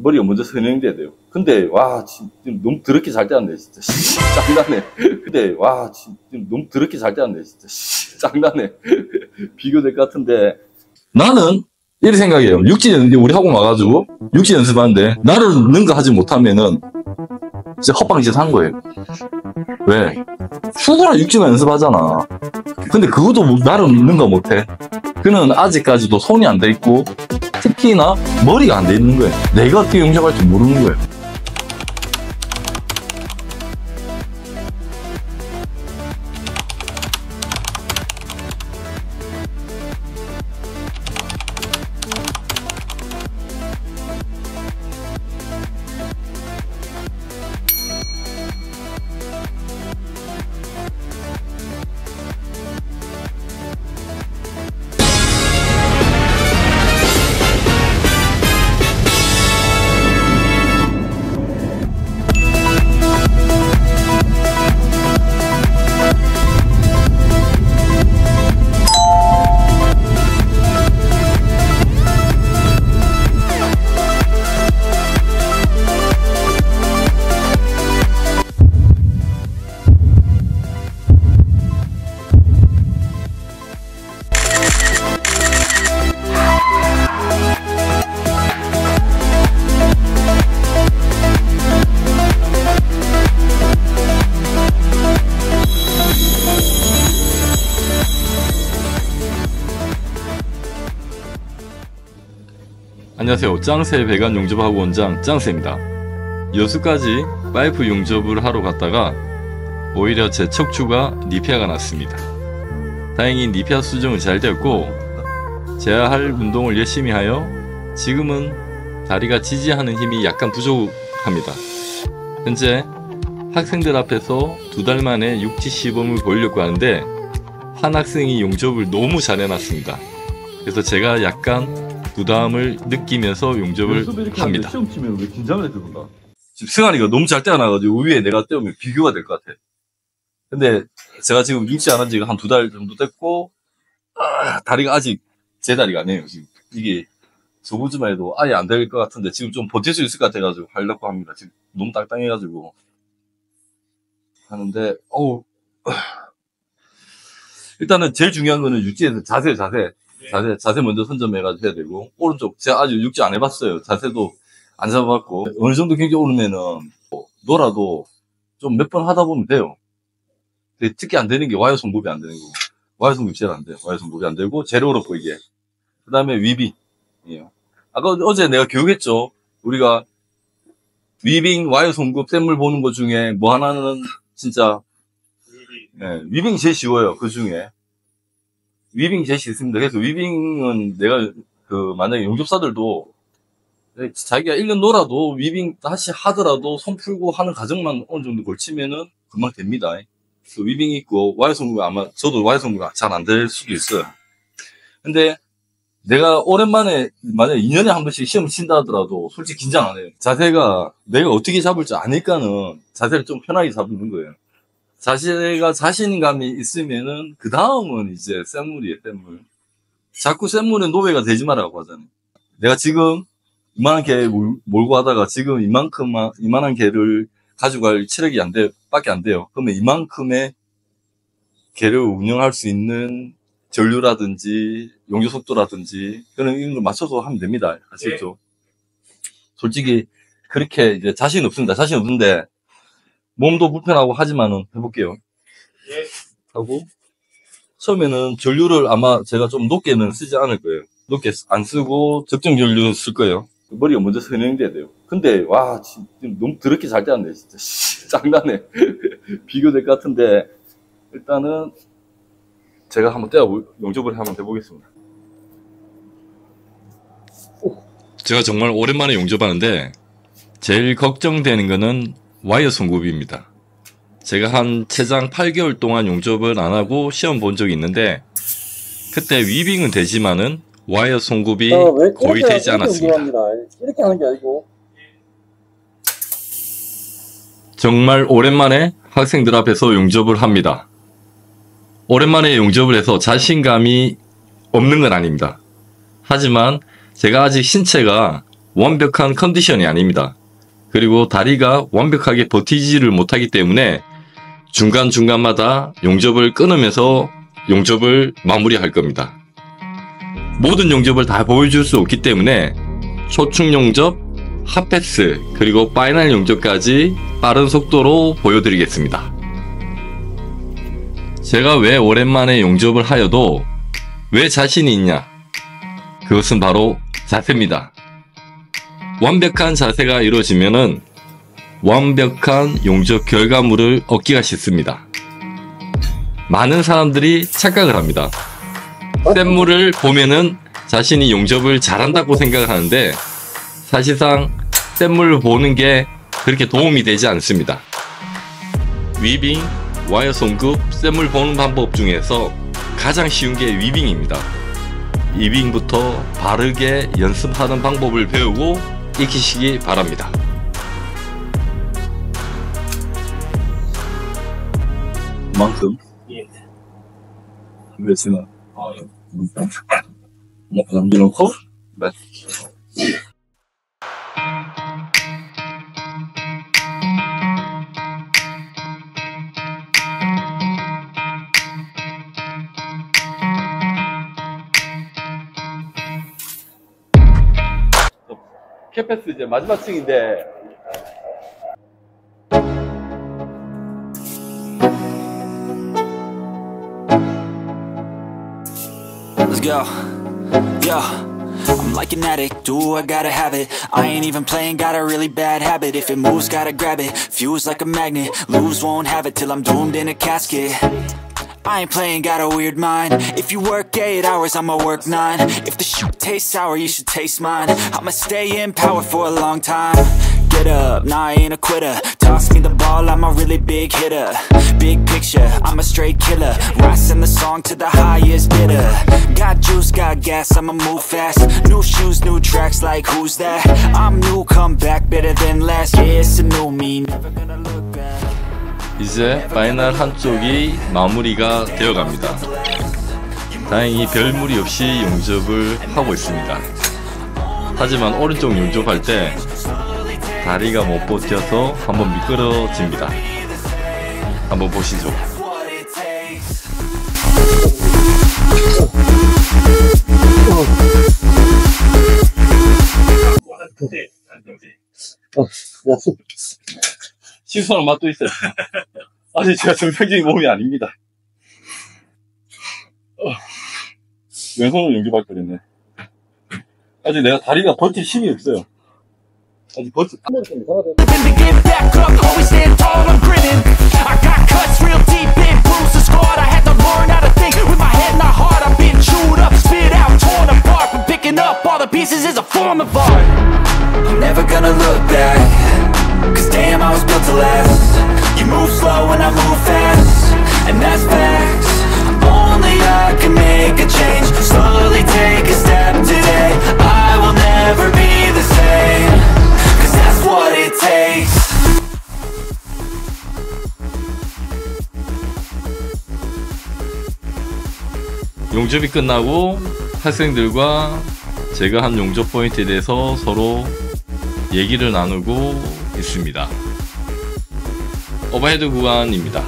머리가 먼저 선형돼야 돼요. 근데 와 진짜 너무 더럽게 잘 떼었네 진짜. 장난해. 근데 와 진짜 너무 더럽게 잘 떼었네 진짜. 장난해. 비교될 것 같은데 나는 이렇게 생각해요. 육지 우리 학원 와가지고 육지 연습하는데 나를 능가하지 못하면은 진짜 헛방짓 한 거예요. 왜? 축구랑 육지만 연습하잖아. 근데 그것도 나를 능가 못해. 그는 아직까지도 손이 안 돼 있고 특히나 머리가 안 돼 있는 거예요. 내가 어떻게 용접할지 모르는 거예요. 안녕하세요. 짱새 배관 용접하고 원장 짱새입니다. 여수까지 파이프 용접을 하러 갔다가 오히려 제 척추가 니피아가 났습니다. 다행히 니피아 수정은 잘 되었고 제가 할 운동을 열심히 하여 지금은 다리가 지지하는 힘이 약간 부족합니다. 현재 학생들 앞에서 2달 만에 육지 시범을 보이려고 하는데 한 학생이 용접을 너무 잘 해놨습니다. 그래서 제가 약간 부담을 느끼면서 용접을 합니다. 시험 치면 왜 긴장을 해 그런가? 지금 승환이가 너무 잘 떼어놔가지고 위에 내가 떼우면 비교가 될 것 같아. 근데 제가 지금 육지 안 한 지가 한 2달 정도 됐고 다리가 아직 제 다리가 아니에요. 지금 이게 저번 주만 해도 아예 안 될 것 같은데 지금 좀 버틸 수 있을 것 같아가지고 하려고 합니다. 지금 너무 딱딱해가지고 하는데 일단은 제일 중요한 거는 육지에서 자세 먼저 선점해가지고 해야 되고, 오른쪽, 제가 아직 육지 안 해봤어요. 자세도 안 잡아봤고, 어느 정도 경기 오르면은, 놀아도 좀 몇 번 하다 보면 돼요. 특히 안 되는 게 와이어 송급이 안 되는 거고, 와이어 송급이 제일 안 돼요. 와이어 송급이 안 되고, 제일 어렵고, 이게. 그 다음에 위빙이에요. 아까 어제 내가 교육했죠. 우리가 위빙, 와이어 송급, 샘물 보는 것 중에 뭐 하나는 진짜, 위빙이 제일 쉬워요. 그 중에. 위빙 제일 쉽습니다. 그래서 위빙은 내가 만약에 용접사들도 자기가 1년 놀아도 위빙 다시 하더라도 손 풀고 하는 과정만 어느 정도 걸치면은 금방 됩니다. 그 위빙 있고 와이어 송급 아마 저도 와이어 송급 잘 안 될 수도 있어요. 근데 내가 오랜만에 만약에 2년에 한 번씩 시험 친다 하더라도 솔직히 긴장 안 해요. 자세가 내가 어떻게 잡을 줄 아니까는 자세를 좀 편하게 잡는 거예요. 자세가 자신감이 있으면은 그 다음은 이제 샘물이에요. 샘물. 자꾸 샘물에 노예가 되지 말라고 하잖아요. 내가 지금 이만한 개 몰고 하다가 지금 이만한 개를 가져갈 체력이 밖에 안 돼요. 그러면 이만큼의 개를 운영할 수 있는 전류라든지 용접 속도라든지 이런 걸 맞춰서 하면 됩니다. 아시겠죠? 솔직히 그렇게 이제 자신 없습니다. 자신 없는데 몸도 불편하고 하지만은 해볼게요. 하고 처음에는 전류를 아마 제가 좀 높게는 쓰지 않을 거예요. 높게 안 쓰고 적정 전류 쓸 거예요. 머리가 먼저 선형돼야 돼요. 근데 와 진짜 너무 더럽게 잘 떼었네 진짜. 장난해. 비교될 것 같은데 일단은 제가 한번 용접을 한번 해보겠습니다. 제가 정말 오랜만에 용접하는데 제일 걱정되는 거는 와이어 송급입니다. 제가 한 최장 8개월 동안 용접을 안 하고 시험 본 적이 있는데 그때 위빙은 되지만은 와이어 송급이 거의 되지 않았습니다. 이렇게 하는 게 아니고 정말 오랜만에 학생들 앞에서 용접을 합니다. 오랜만에 용접을 해서 자신감이 없는 건 아닙니다. 하지만 제가 아직 신체가 완벽한 컨디션이 아닙니다. 그리고 다리가 완벽하게 버티지를 못하기 때문에 중간중간마다 용접을 끊으면서 용접을 마무리할 겁니다. 모든 용접을 다 보여줄 수 없기 때문에 초축 용접, 핫패스, 그리고 파이널 용접까지 빠른 속도로 보여드리겠습니다. 제가 왜 오랜만에 용접을 하여도 왜 자신이 있냐? 그것은 바로 자세입니다. 완벽한 자세가 이루어지면은 완벽한 용접 결과물을 얻기가 쉽습니다. 많은 사람들이 착각을 합니다. 샘물을 보면은 자신이 용접을 잘한다고 생각을 하는데 사실상 샘물을 보는 게 그렇게 도움이 되지 않습니다. 위빙, 와이어 송급, 샘물 보는 방법 중에서 가장 쉬운 게 위빙입니다. 위빙부터 바르게 연습하는 방법을 배우고 익히시기 바랍니다. 그만큼? 예. 몇이나? 남겨놓고? 네. 캐패스 이제 마지막 층인데 Let's go. Yo, I'm like an addict, do I gotta have it. I ain't even playing, got a really bad habit. If it moves, gotta grab it, fuse like a magnet. Lose, won't have it till I'm doomed in a casket. I ain't playing, got a weird mind. If you work 8 hours, I'ma work 9. If the shit tastes sour, you should taste mine. I'ma stay in power for a long time. Get up, nah, I ain't a quitter. Toss me the ball, I'm a really big hitter. Big picture, I'm a straight killer. Rising the song to the highest bidder. Got juice, got gas, I'ma move fast. New shoes, new tracks, like who's that? I'm new, come back, better than last. Yeah, it's a new me, never gonna look back. 이제 파이널 한쪽이 마무리가 되어 갑니다. 다행히 별무리 없이 용접을 하고 있습니다. 하지만 오른쪽 용접할 때 다리가 못 버텨서 한번 미끄러집니다. 한번 보시죠. 시선한 맛도 있어요. 아직 제가 정상적인 몸이 아닙니다. 왼손으로 용접할 거랬네. 아직 내가 다리가 버틸 힘이 없어요. 아직 버틸. I'm never gonna look back, cause damn I was built to last. You move slow and I move fast, and that's facts. Only I can make a change, slowly take a step today. I will never be the same, cause that's what it takes. 용접이 끝나고 학생들과 제가 한 용접 포인트에 대해서 서로 얘기를 나누고 있습니다. 오버헤드 구간입니다.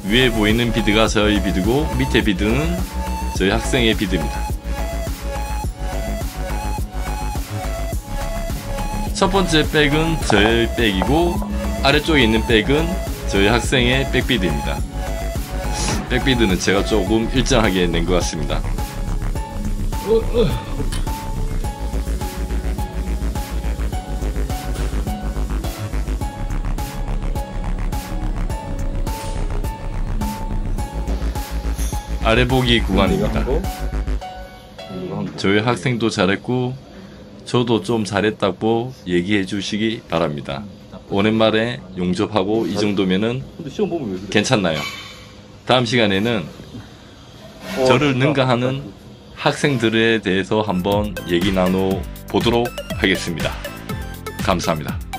위에 보이는 비드가 저희 비드고 밑에 비드는 저희 학생의 비드입니다. 첫 번째 백은 저희 백이고 아래쪽에 있는 백은 저희 학생의 백비드입니다. 백비드는 제가 조금 일정하게 낸 것 같습니다. 아래 보기 구간입니다. 저희 학생도 잘했고 저도 좀 잘했다고 얘기해 주시기 바랍니다. 오랜만에 용접하고 이 정도면은 괜찮나요? 다음 시간에는 저를 능가하는 학생들에 대해서 한번 얘기 나눠 보도록 하겠습니다. 감사합니다.